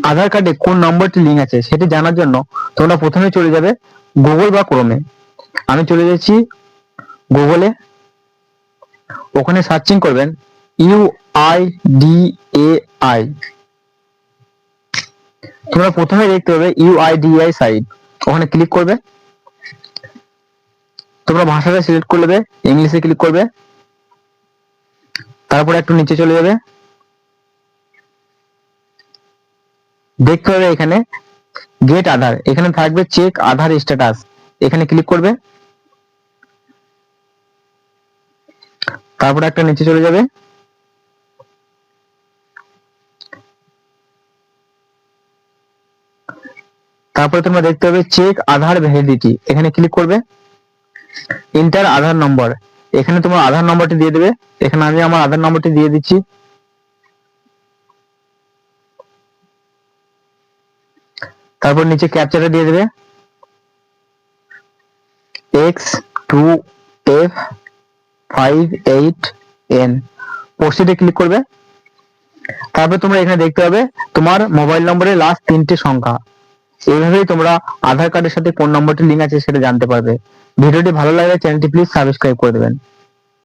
আধার কার্ডে কোন নম্বরটি লিঙ্ক আছে সেটি জানার জন্য তোমরা প্রথমে চলে যাবে গুগল বা ক্রোমে। আমি চলে যাচ্ছি গুগলে, ওখানে সার্চিং করবেন UIDAI। তোমরা প্রথমে দেখতে পাবে UIDAI সাইট, ওখানে ক্লিক করবে। তোমরা ভাষাটা সিলেক্ট করে নেবে, ইংলিশে ক্লিক করবে, তারপরে একটু নিচে চলে যাবে, দেখতে পাবে এখানে গেট আধার, এখানে থাকবে চেক আধার স্ট্যাটাস, এখানে ক্লিক করবে, তারপরে একটা নিচে চলে যাবে, তারপরে তোমরা দেখতে পাবে চেক আধার ভ্যালিডিটি, এখানে ক্লিক করবে, ইন্টার আধার নম্বর, এখানে তোমার আধার নম্বরটি দিয়ে দেবে। এখানে আমি আমার আধার নম্বরটি দিয়ে দিচ্ছি, তারপর নিচে ক্যাপচাটা দিয়ে দেবে X2F58N, প্রসিডে ক্লিক করবে। তারপর তোমরা এখানে দেখতে পাবে তোমার মোবাইল নম্বরের লাস্ট 3টে সংখ্যা। এইভাবেই তোমরা আধার কার্ডের সাথে কোন নম্বরটি লিঙ্ক আছে সেটা জানতে পারবে। ভিডিওটি ভালো লাগলে চ্যানেলটি প্লিজ সাবস্ক্রাইব করে দেবেন।